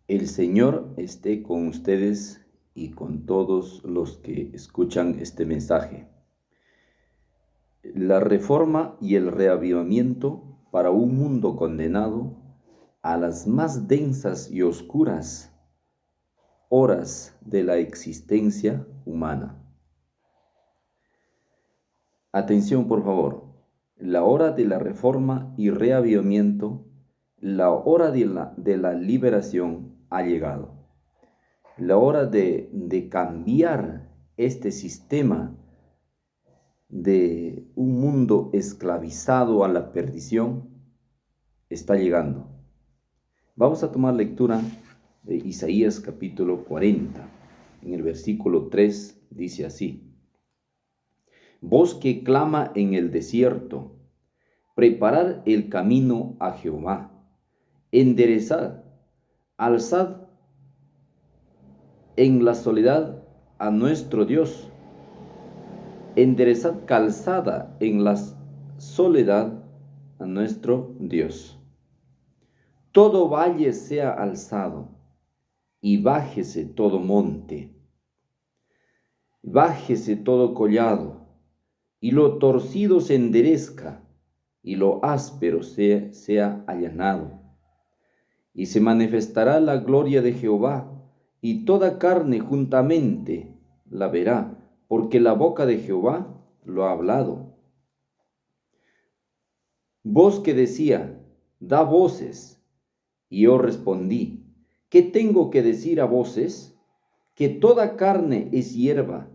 El Señor esté con ustedes y con todos los que escuchan este mensaje. La reforma y el reavivamiento para un mundo condenado a las más densas y oscuras horas de la existencia humana. Atención, por favor. La hora de la reforma y reavivamiento, la hora de la liberación ha llegado. La hora de cambiar este sistema de un mundo esclavizado a la perdición está llegando. Vamos a tomar lectura de Isaías capítulo 40. En el versículo 3 dice así: Voz que clama en el desierto, preparad el camino a Jehová, enderezad, alzad en la soledad a nuestro Dios, enderezad calzada en la soledad a nuestro Dios. Todo valle sea alzado y bájese todo monte, bájese todo collado, y lo torcido se enderezca, y lo áspero sea allanado. Y se manifestará la gloria de Jehová, y toda carne juntamente la verá, porque la boca de Jehová lo ha hablado. Voz que decía, da voces, y yo respondí, ¿qué tengo que decir a voces? Que toda carne es hierba,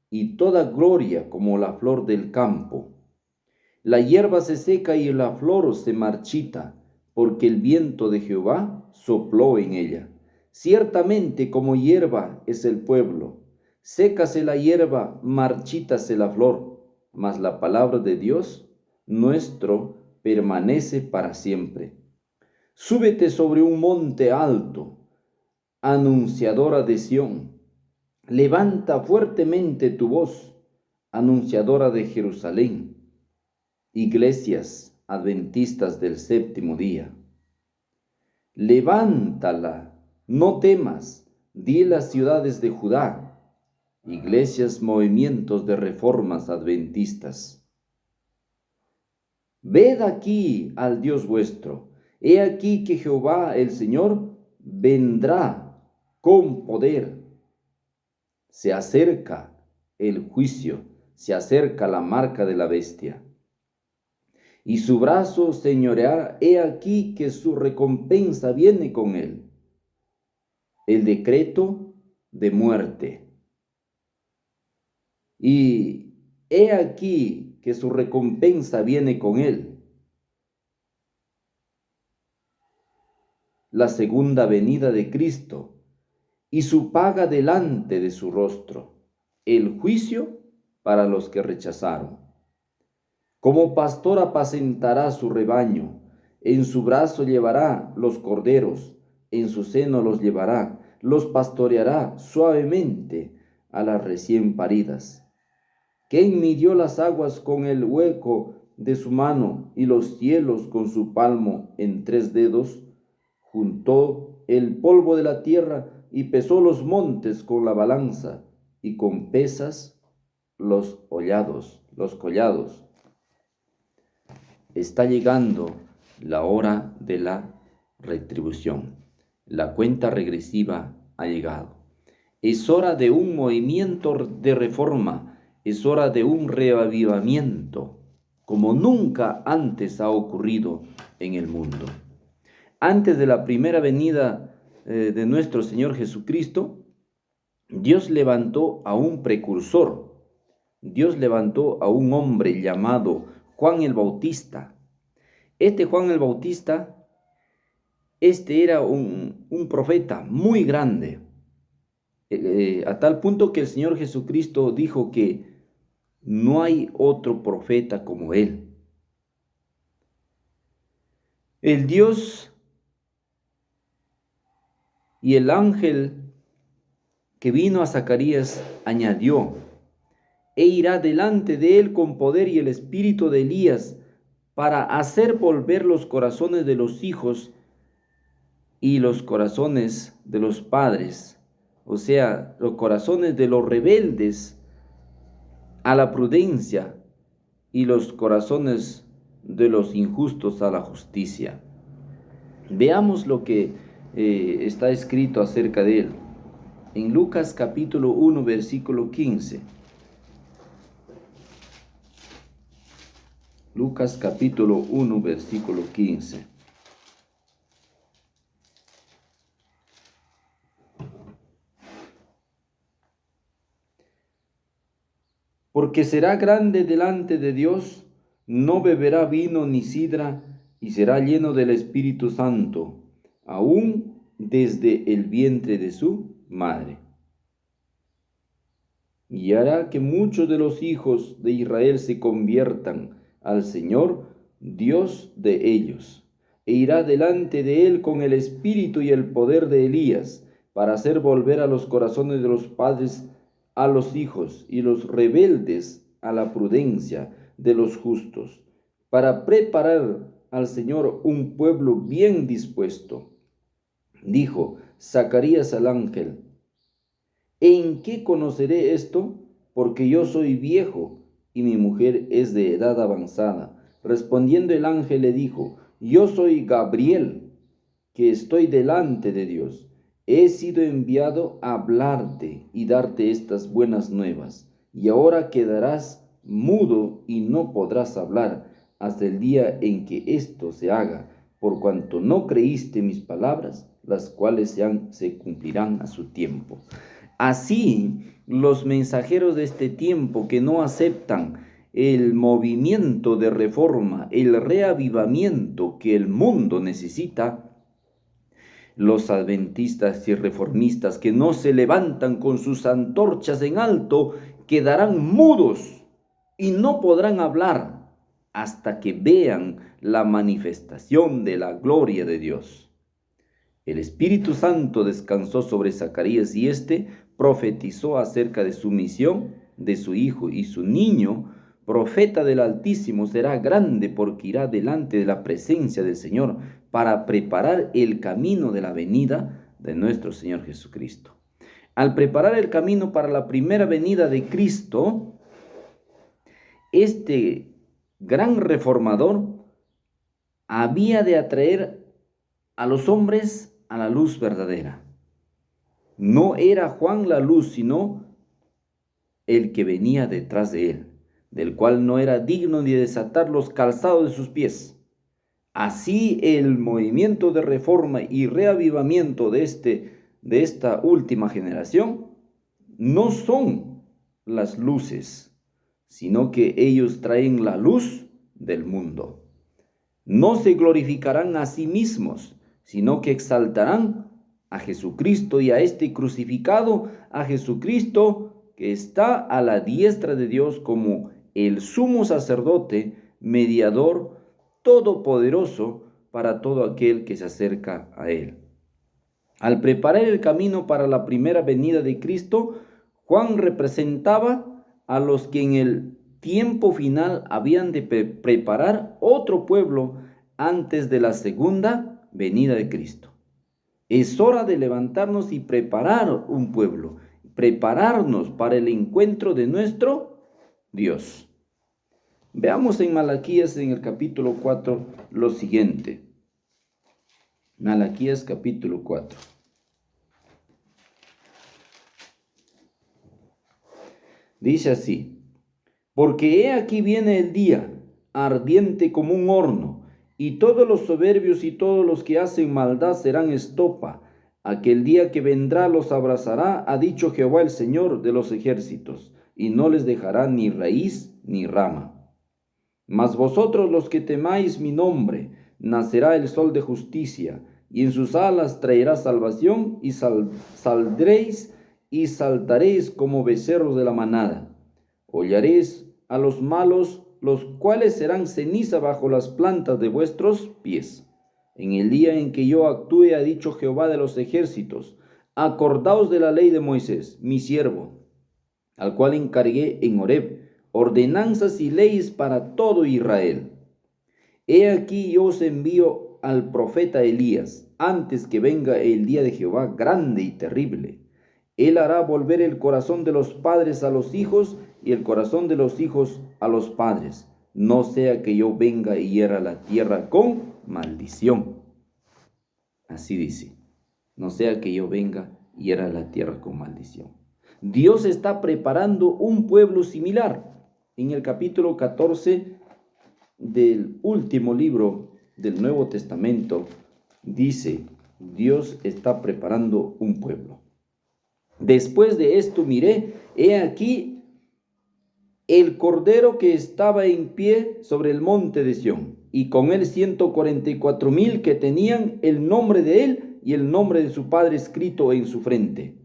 y toda gloria como la flor del campo. La hierba se seca y la flor se marchita, porque el viento de Jehová sopló en ella. Ciertamente como hierba es el pueblo, sécase la hierba, marchítase la flor, mas la palabra de Dios nuestro permanece para siempre. Súbete sobre un monte alto, anunciadora de Sión. Levanta fuertemente tu voz, anunciadora de Jerusalén. Iglesias adventistas del séptimo día. Levántala, no temas, di las ciudades de Judá. Iglesias, movimientos de reformas adventistas. Ved aquí al Dios vuestro. He aquí que Jehová el Señor vendrá con poder. Se acerca el juicio, se acerca la marca de la bestia. Y su brazo señoreará, he aquí que su recompensa viene con él. El decreto de muerte. Y he aquí que su recompensa viene con él. La segunda venida de Cristo y su paga delante de su rostro. El juicio para los que rechazaron. Como pastor apacentará su rebaño, en su brazo llevará los corderos, en su seno los llevará, los pastoreará suavemente a las recién paridas. ¿Quién midió las aguas con el hueco de su mano y los cielos con su palmo en 3 dedos? Juntó el polvo de la tierra y pesó los montes con la balanza y con pesas los collados. Está llegando la hora de la retribución. La cuenta regresiva ha llegado. Es hora de un movimiento de reforma. Es hora de un reavivamiento, como nunca antes ha ocurrido en el mundo. Antes de la primera venida de nuestro Señor Jesucristo, Dios levantó a un precursor. Dios levantó a un hombre llamado Juan el Bautista. Este Juan el Bautista, era un profeta muy grande, a tal punto que el Señor Jesucristo dijo que no hay otro profeta como él. El Dios y el ángel que vino a Zacarías añadió: e irá delante de él con poder y el espíritu de Elías, para hacer volver los corazones de los hijos y los corazones de los padres, o sea, los corazones de los rebeldes a la prudencia y los corazones de los injustos a la justicia. Veamos lo que está escrito acerca de él. En Lucas capítulo 1, versículo 15. Lucas capítulo 1, versículo 15. Porque será grande delante de Dios, no beberá vino ni sidra, y será lleno del Espíritu Santo, aún desde el vientre de su madre. Y hará que muchos de los hijos de Israel se conviertan al Señor, Dios de ellos, e irá delante de él con el espíritu y el poder de Elías, para hacer volver a los corazones de los padres a los hijos, y los rebeldes a la prudencia de los justos, para preparar al Señor un pueblo bien dispuesto. Dijo Zacarías al ángel: ¿en qué conoceré esto? Porque yo soy viejo y mi mujer es de edad avanzada. Respondiendo el ángel le dijo: yo soy Gabriel, que estoy delante de Dios. He sido enviado a hablarte y darte estas buenas nuevas. Y ahora quedarás mudo y no podrás hablar hasta el día en que esto se haga, por cuanto no creíste mis palabras, las cuales se cumplirán a su tiempo. Así, los mensajeros de este tiempo que no aceptan el movimiento de reforma, el reavivamiento que el mundo necesita, los adventistas y reformistas que no se levantan con sus antorchas en alto, quedarán mudos y no podrán hablar hasta que vean la manifestación de la gloria de Dios. El Espíritu Santo descansó sobre Zacarías y éste profetizó acerca de su misión, de su hijo, y su niño, profeta del Altísimo, será grande porque irá delante de la presencia del Señor para preparar el camino de la venida de nuestro Señor Jesucristo. Al preparar el camino para la primera venida de Cristo, este gran reformador había de atraer a los hombres a la luz verdadera. No era Juan la luz, sino el que venía detrás de él, del cual no era digno ni de desatar los calzados de sus pies. Así el movimiento de reforma y reavivamiento de esta última generación no son las luces, sino que ellos traen la luz del mundo. No se glorificarán a sí mismos, sino que exaltarán a Jesucristo y a este crucificado, a Jesucristo que está a la diestra de Dios como el sumo sacerdote, mediador todopoderoso para todo aquel que se acerca a él. Al preparar el camino para la primera venida de Cristo, Juan representaba a los que en el tiempo final habían de preparar otro pueblo antes de la segunda venida de Cristo. Es hora de levantarnos y preparar un pueblo, prepararnos para el encuentro de nuestro Dios. Veamos en Malaquías en el capítulo 4 lo siguiente. Malaquías capítulo 4. Dice así: porque he aquí viene el día, ardiente como un horno, y todos los soberbios y todos los que hacen maldad serán estopa. Aquel día que vendrá los abrazará, ha dicho Jehová el Señor de los ejércitos, y no les dejará ni raíz ni rama. Mas vosotros los que temáis mi nombre, nacerá el sol de justicia, y en sus alas traerá salvación, y saldréis y saltaréis como becerros de la manada. Hollaréis a los malos, los cuales serán ceniza bajo las plantas de vuestros pies. En el día en que yo actúe, ha dicho Jehová de los ejércitos, acordaos de la ley de Moisés, mi siervo, al cual encargué en Horeb ordenanzas y leyes para todo Israel. He aquí yo os envío al profeta Elías, antes que venga el día de Jehová grande y terrible. Él hará volver el corazón de los padres a los hijos y el corazón de los hijos a los padres, no sea que yo venga y hiera la tierra con maldición. Así dice, no sea que yo venga y hiera la tierra con maldición. Dios está preparando un pueblo similar. En el capítulo 14 del último libro del Nuevo Testamento, dice, Dios está preparando un pueblo. Después de esto miré, he aquí el cordero que estaba en pie sobre el monte de Sión, y con él 144,000 que tenían el nombre de él y el nombre de su padre escrito en su frente.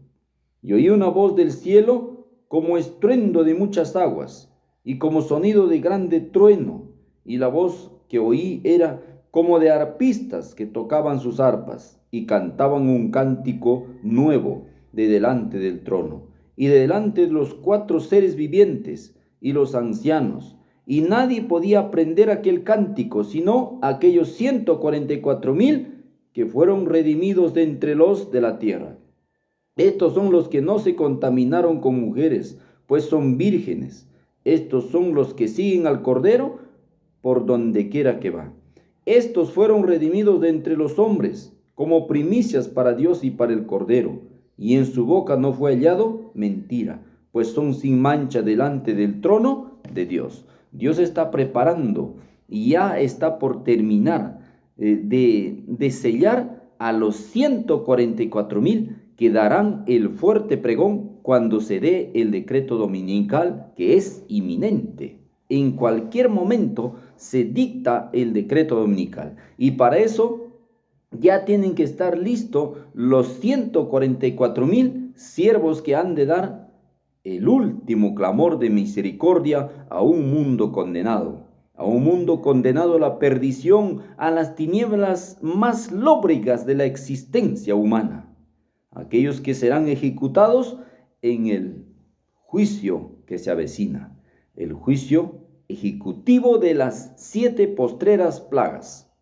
Y oí una voz del cielo como estruendo de muchas aguas, y como sonido de grande trueno, y la voz que oí era como de arpistas que tocaban sus arpas, y cantaban un cántico nuevo de delante del trono, y de delante de los 4 seres vivientes, y los ancianos, y nadie podía aprender aquel cántico, sino aquellos 144,000 que fueron redimidos de entre los de la tierra. Estos son los que no se contaminaron con mujeres, pues son vírgenes. Estos son los que siguen al Cordero por donde quiera que va. Estos fueron redimidos de entre los hombres, como primicias para Dios y para el Cordero, y en su boca no fue hallado mentira, pues son sin mancha delante del trono de Dios. Dios está preparando y ya está por terminar de sellar a los 144,000 que darán el fuerte pregón cuando se dé el decreto dominical, que es inminente. En cualquier momento se dicta el decreto dominical, y para eso ya tienen que estar listos los 144,000 siervos que han de dar el último clamor de misericordia a un mundo condenado, a la perdición, a las tinieblas más lóbregas de la existencia humana. Aquellos que serán ejecutados en el juicio que se avecina, el juicio ejecutivo de las 7 postreras plagas.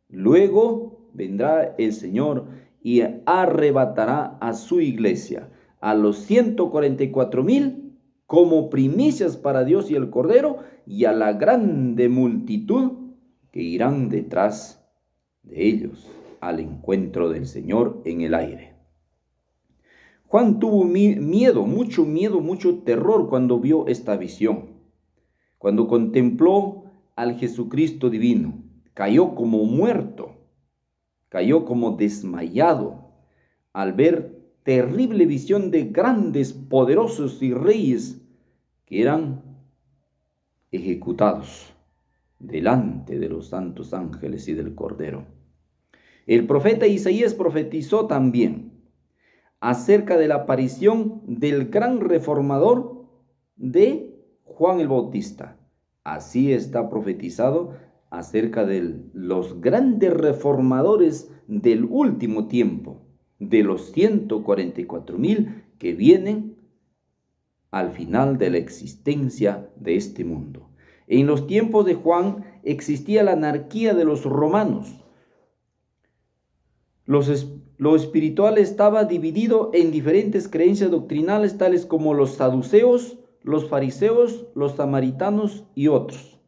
Luego vendrá el Señor y arrebatará a su iglesia, a los 144,000 como primicias para Dios y el Cordero, y a la grande multitud que irán detrás de ellos al encuentro del Señor en el aire. Juan tuvo miedo, mucho terror cuando vio esta visión. Cuando contempló al Jesucristo divino, cayó como muerto, cayó como desmayado al ver terrible visión de grandes, poderosos y reyes que eran ejecutados delante de los santos ángeles y del Cordero. El profeta Isaías profetizó también acerca de la aparición del gran reformador de Juan el Bautista. Así está profetizado acerca de los grandes reformadores del último tiempo, de los 144,000 que vienen al final de la existencia de este mundo. En los tiempos de Juan existía la anarquía de los romanos. Lo espiritual estaba dividido en diferentes creencias doctrinales, tales como los saduceos, los fariseos, los samaritanos y otros.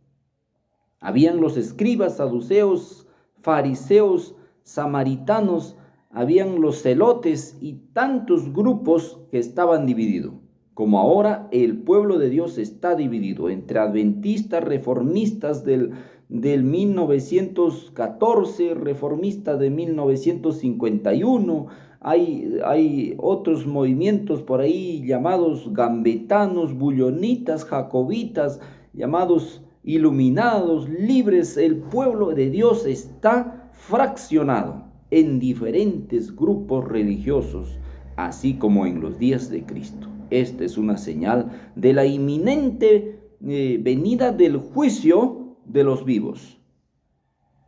Habían los escribas, saduceos, fariseos, samaritanos, habían los celotes y tantos grupos que estaban divididos. Como ahora el pueblo de Dios está dividido entre adventistas, reformistas del 1914, reformistas de 1951, hay otros movimientos por ahí llamados gambetanos, bullonitas, jacobitas, llamados iluminados, libres. El pueblo de Dios está fraccionado en diferentes grupos religiosos, así como en los días de Cristo. Esta es una señal de la inminente venida del juicio de los vivos,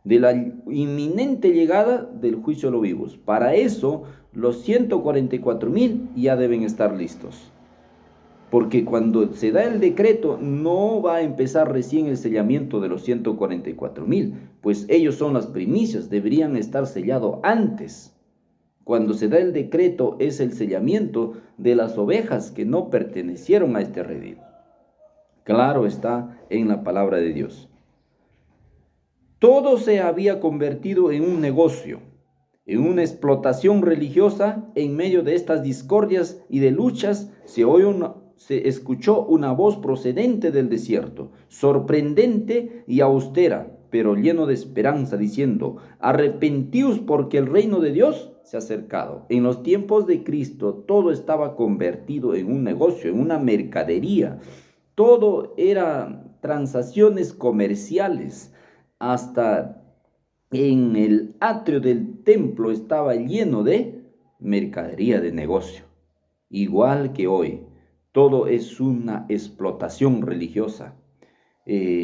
de la inminente llegada del juicio de los vivos. Para eso, los 144,000 ya deben estar listos. porque cuando se da el decreto no va a empezar recién el sellamiento de los 144,000, pues ellos son las primicias, deberían estar sellados antes. Cuando se da el decreto es el sellamiento de las ovejas que no pertenecieron a este redil. Claro está en la palabra de Dios. Todo se había convertido en un negocio, en una explotación religiosa. En medio de estas discordias y de luchas se escuchó una voz procedente del desierto, sorprendente y austera, pero lleno de esperanza, diciendo: arrepentíos, porque el reino de Dios se ha acercado. En los tiempos de Cristo todo estaba convertido en un negocio, en una mercadería. Todo era transacciones comerciales. Hasta en el atrio del templo estaba lleno de mercadería, de negocio. Igual que hoy, todo es una explotación religiosa.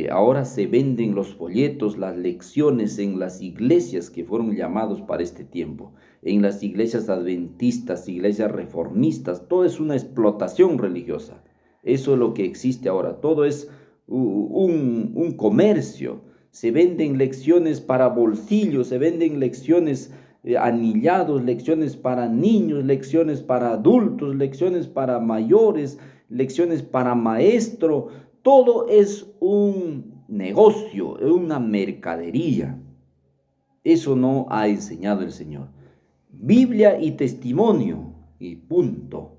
Ahora se venden los folletos, las lecciones en las iglesias que fueron llamados para este tiempo. En las iglesias adventistas, iglesias reformistas, todo es una explotación religiosa. Eso es lo que existe ahora. Todo es un comercio. Se venden lecciones para bolsillos, se venden lecciones anillados, lecciones para niños, lecciones para adultos, lecciones para mayores, lecciones para maestro. Todo es un negocio, es una mercadería. Eso no ha enseñado el Señor. Biblia y testimonio, y punto.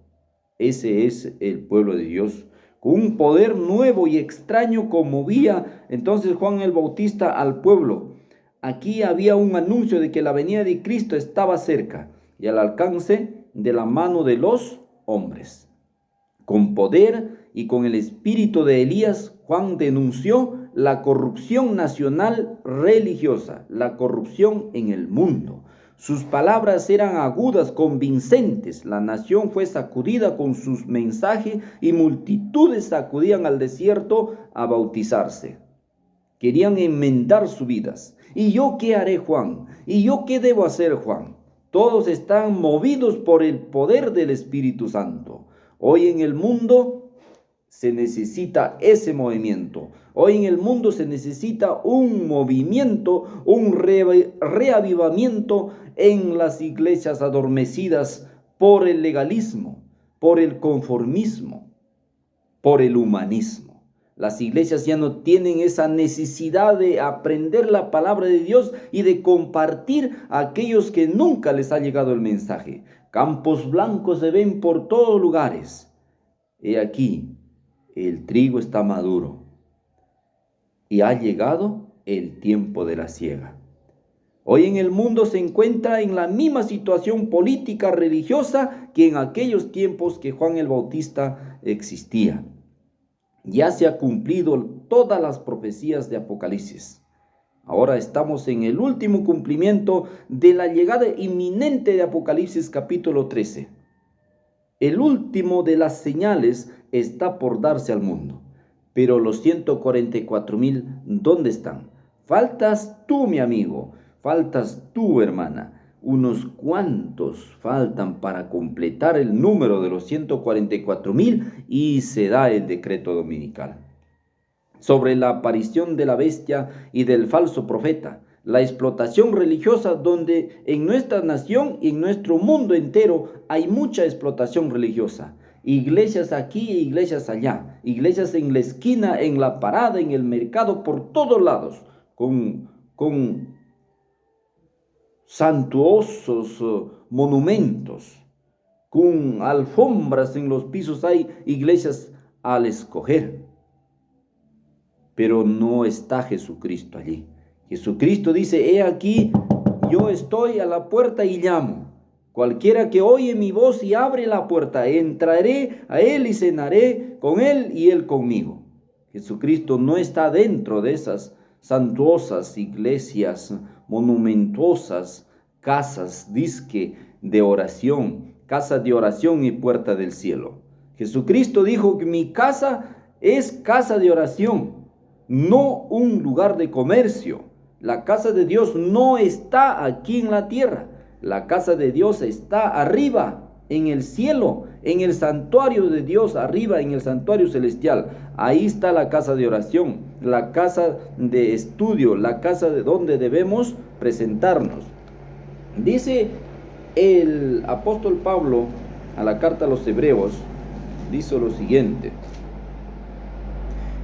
Ese es el pueblo de Dios. Con un poder nuevo y extraño conmovía entonces Juan el Bautista al pueblo. Aquí había un anuncio de que la venida de Cristo estaba cerca y al alcance de la mano de los hombres. Con poder y con el espíritu de Elías, Juan denunció la corrupción nacional religiosa, la corrupción en el mundo. Sus palabras eran agudas, convincentes. La nación fue sacudida con sus mensajes y multitudes acudían al desierto a bautizarse. Querían enmendar sus vidas. ¿Y yo qué haré, Juan? ¿Y yo qué debo hacer, Juan? Todos están movidos por el poder del Espíritu Santo. Hoy en el mundo se necesita ese movimiento. Hoy en el mundo se necesita un movimiento, un reavivamiento en las iglesias adormecidas por el legalismo, por el conformismo, por el humanismo. Las iglesias ya no tienen esa necesidad de aprender la palabra de Dios y de compartir a aquellos que nunca les ha llegado el mensaje. Campos blancos se ven por todos lugares. He aquí, el trigo está maduro y ha llegado el tiempo de la siega. Hoy en el mundo se encuentra en la misma situación política religiosa que en aquellos tiempos que Juan el Bautista existía. Ya se ha cumplido todas las profecías de Apocalipsis. Ahora estamos en el último cumplimiento de la llegada inminente de Apocalipsis capítulo 13. El último de las señales está por darse al mundo. Pero los 144,000, ¿dónde están? Faltas tú, mi amigo. Faltas tú, hermana. Unos cuantos faltan para completar el número de los 144,000 y se da el decreto dominical. Sobre la aparición de la bestia y del falso profeta, la explotación religiosa, donde en nuestra nación y en nuestro mundo entero hay mucha explotación religiosa. Iglesias aquí e iglesias allá, iglesias en la esquina, en la parada, en el mercado, por todos lados, con suntuosos monumentos, con alfombras en los pisos. Hay iglesias al escoger, pero no está Jesucristo allí. Jesucristo dice: he aquí, yo estoy a la puerta y llamo. Cualquiera que oye mi voz y abre la puerta, entraré a él y cenaré con él y él conmigo. Jesucristo no está dentro de esas suntuosas iglesias, monumentosas, casas, disque de oración, casa de oración y puerta del cielo. Jesucristo dijo que mi casa es casa de oración, no un lugar de comercio. La casa de Dios no está aquí en la tierra. La casa de Dios está arriba, en el cielo, en el santuario de Dios, arriba en el santuario celestial. Ahí está la casa de oración, la casa de estudio, la casa de donde debemos presentarnos. Dice el apóstol Pablo a la carta a los Hebreos, dice lo siguiente: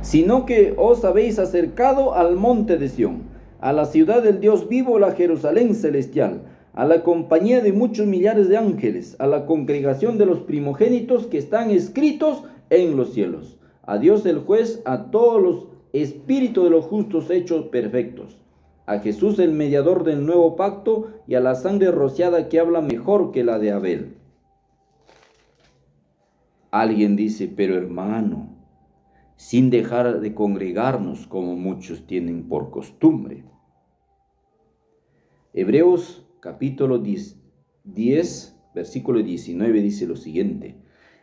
sino que os habéis acercado al monte de Sión, a la ciudad del Dios vivo, la Jerusalén celestial, a la compañía de muchos millares de ángeles, a la congregación de los primogénitos que están escritos en los cielos, a Dios el juez, a todos los espíritus de los justos hechos perfectos, a Jesús el mediador del nuevo pacto, y a la sangre rociada que habla mejor que la de Abel. Alguien dice: pero hermano, sin dejar de congregarnos como muchos tienen por costumbre. Hebreos capítulo 10, versículo 19 dice lo siguiente: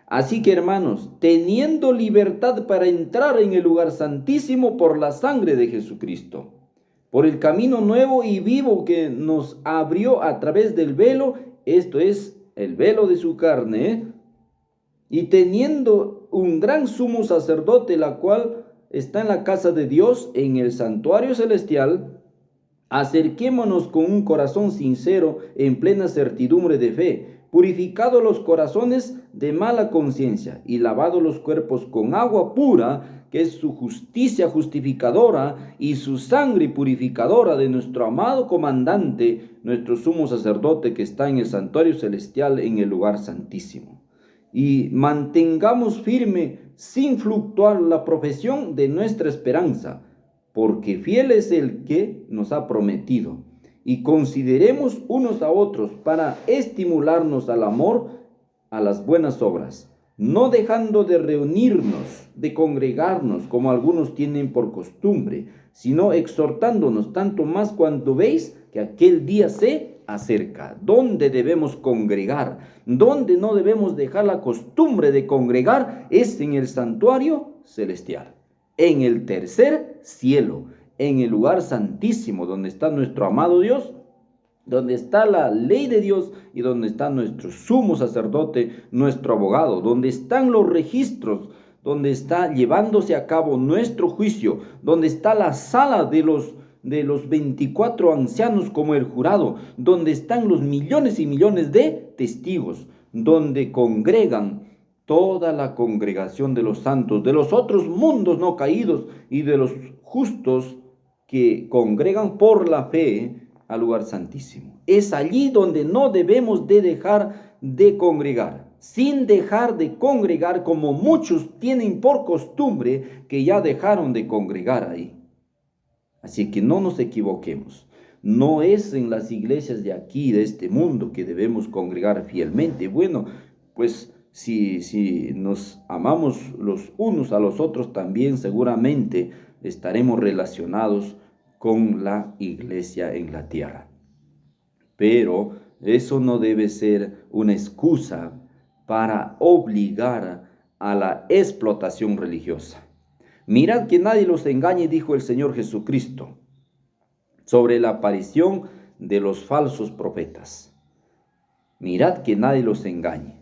así que, hermanos, teniendo libertad para entrar en el lugar santísimo por la sangre de Jesucristo, por el camino nuevo y vivo que nos abrió a través del velo, esto es, el velo de su carne, y teniendo un gran sumo sacerdote, la cual está en la casa de Dios, en el santuario celestial, acerquémonos con un corazón sincero, en plena certidumbre de fe, purificados los corazones de mala conciencia y lavados los cuerpos con agua pura, que es su justicia justificadora y su sangre purificadora, de nuestro amado comandante, nuestro sumo sacerdote, que está en el santuario celestial, en el lugar santísimo. Y mantengamos firme sin fluctuar la profesión de nuestra esperanza, porque fiel es el que nos ha prometido. Y consideremos unos a otros para estimularnos al amor, a las buenas obras, no dejando de reunirnos, de congregarnos, como algunos tienen por costumbre, sino exhortándonos, tanto más cuanto veis que aquel día se acerca. ¿Dónde debemos congregar? ¿Dónde no debemos dejar la costumbre de congregar? Es en el santuario celestial, en el tercer cielo, en el lugar santísimo, donde está nuestro amado Dios, donde está la ley de Dios y donde está nuestro sumo sacerdote, nuestro abogado, donde están los registros, donde está llevándose a cabo nuestro juicio, donde está la sala de los 24 ancianos como el jurado, donde están los millones y millones de testigos, donde congregan toda la congregación de los santos, de los otros mundos no caídos y de los justos que congregan por la fe al lugar santísimo. Es allí donde no debemos de dejar de congregar, sin dejar de congregar como muchos tienen por costumbre, que ya dejaron de congregar ahí. Así que no nos equivoquemos. No es en las iglesias de aquí, de este mundo, que debemos congregar fielmente. Bueno, pues si nos amamos los unos a los otros, también seguramente estaremos relacionados con la iglesia en la tierra. Pero eso no debe ser una excusa para obligar a la explotación religiosa. Mirad que nadie los engañe, dijo el Señor Jesucristo, sobre la aparición de los falsos profetas. Mirad que nadie los engañe.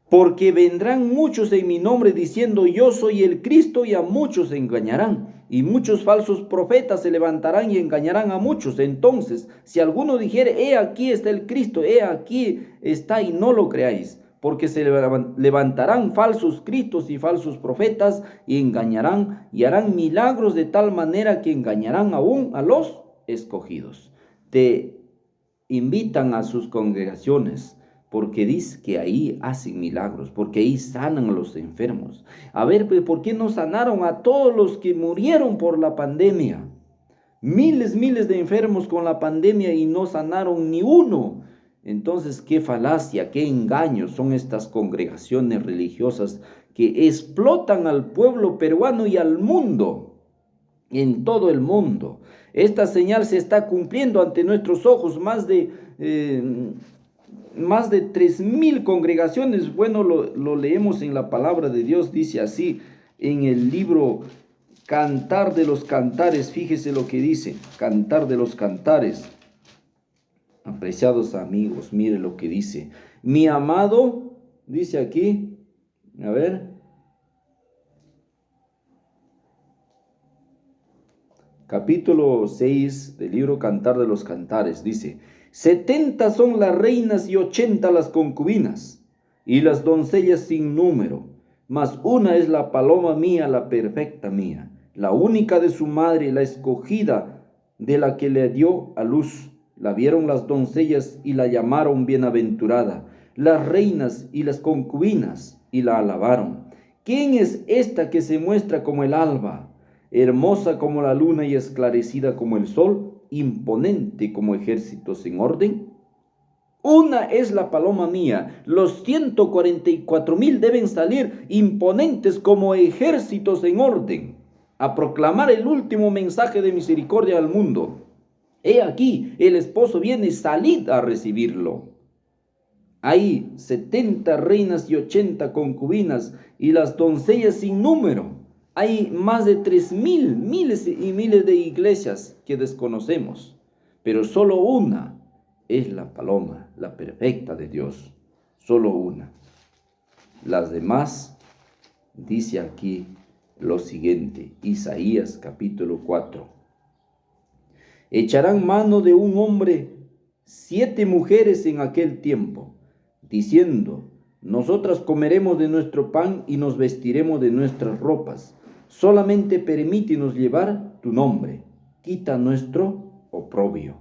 Porque vendrán muchos en mi nombre diciendo: yo soy el Cristo, y a muchos engañarán. Y muchos falsos profetas se levantarán y engañarán a muchos. Entonces, si alguno dijere: he aquí está el Cristo, he aquí está, y no lo creáis, porque se levantarán falsos cristos y falsos profetas, y engañarán y harán milagros de tal manera que engañarán aún a los escogidos. Te invitan a sus congregaciones, porque dice que ahí hacen milagros, porque ahí sanan a los enfermos. A ver, ¿por qué no sanaron a todos los que murieron por la pandemia? Miles de enfermos con la pandemia y no sanaron ni uno. Entonces, qué falacia, qué engaño son estas congregaciones religiosas que explotan al pueblo peruano y al mundo, en todo el mundo. Esta señal se está cumpliendo ante nuestros ojos. Más de 3,000 congregaciones. Bueno, lo leemos en la palabra de Dios. Dice así en el libro Cantar de los Cantares. Fíjese lo que dice, Cantar de los Cantares. Apreciados amigos, mire lo que dice. Mi amado, dice aquí, a ver, capítulo 6 del libro Cantar de los Cantares, dice, 70 son las reinas y 80 las concubinas, y las doncellas sin número, mas una es la paloma mía, la perfecta mía, la única de su madre, la escogida de la que le dio a luz. La vieron las doncellas y la llamaron bienaventurada, las reinas y las concubinas y la alabaron. ¿Quién es esta que se muestra como el alba, hermosa como la luna y esclarecida como el sol, imponente como ejércitos en orden? Una es la paloma mía, los 144,000 deben salir imponentes como ejércitos en orden, a proclamar el último mensaje de misericordia al mundo. He aquí, el esposo viene, salid a recibirlo. Hay 70 reinas y 80 concubinas, y las doncellas sin número. Hay más de 3,000, miles y miles de iglesias que desconocemos, pero solo una es la paloma, la perfecta de Dios. Solo una. Las demás, dice aquí lo siguiente, Isaías capítulo 4. Echarán mano de un hombre 7 mujeres en aquel tiempo, diciendo, nosotras comeremos de nuestro pan y nos vestiremos de nuestras ropas. Solamente permítenos llevar tu nombre, quita nuestro oprobio.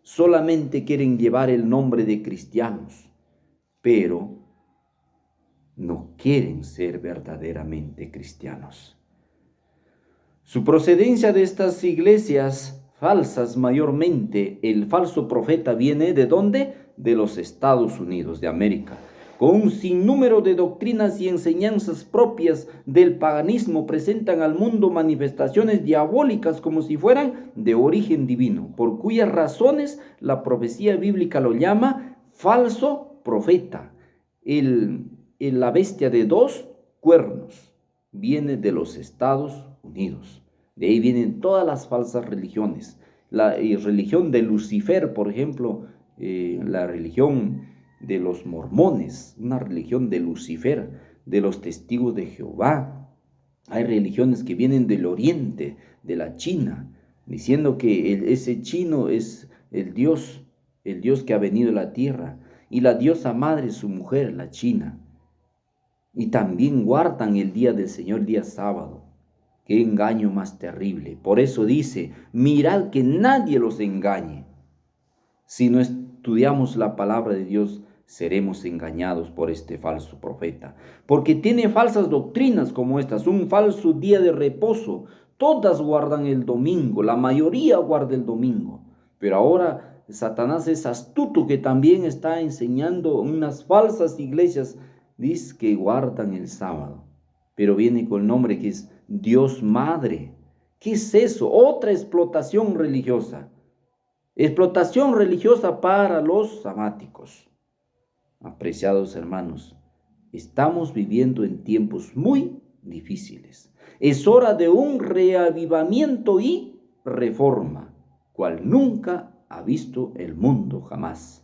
Solamente quieren llevar el nombre de cristianos, pero no quieren ser verdaderamente cristianos. Su procedencia de estas iglesias falsas, mayormente el falso profeta viene ¿de dónde? De los Estados Unidos de América. Con un sinnúmero de doctrinas y enseñanzas propias del paganismo, presentan al mundo manifestaciones diabólicas como si fueran de origen divino, por cuyas razones la profecía bíblica lo llama falso profeta. La bestia de 2 cuernos viene de los Estados Unidos. De ahí vienen todas las falsas religiones. La religión de Lucifer, por ejemplo, la religión de los mormones, una religión de Lucifer, de los testigos de Jehová. Hay religiones que vienen del oriente, de la China, diciendo que ese chino es el Dios que ha venido a la tierra, y la diosa madre, su mujer, la China. Y también guardan el día del Señor, el día sábado. Qué engaño más terrible. Por eso dice, mirad que nadie los engañe. Si no estudiamos la palabra de Dios, seremos engañados por este falso profeta. Porque tiene falsas doctrinas como estas, un falso día de reposo. Todas guardan el domingo, la mayoría guarda el domingo. Pero ahora Satanás es astuto, que también está enseñando unas falsas iglesias, dice que guardan el sábado. Pero viene con el nombre que es Dios Madre. ¿Qué es eso? Otra explotación religiosa. Explotación religiosa para los sabáticos. Apreciados hermanos, estamos viviendo en tiempos muy difíciles. Es hora de un reavivamiento y reforma, cual nunca ha visto el mundo jamás.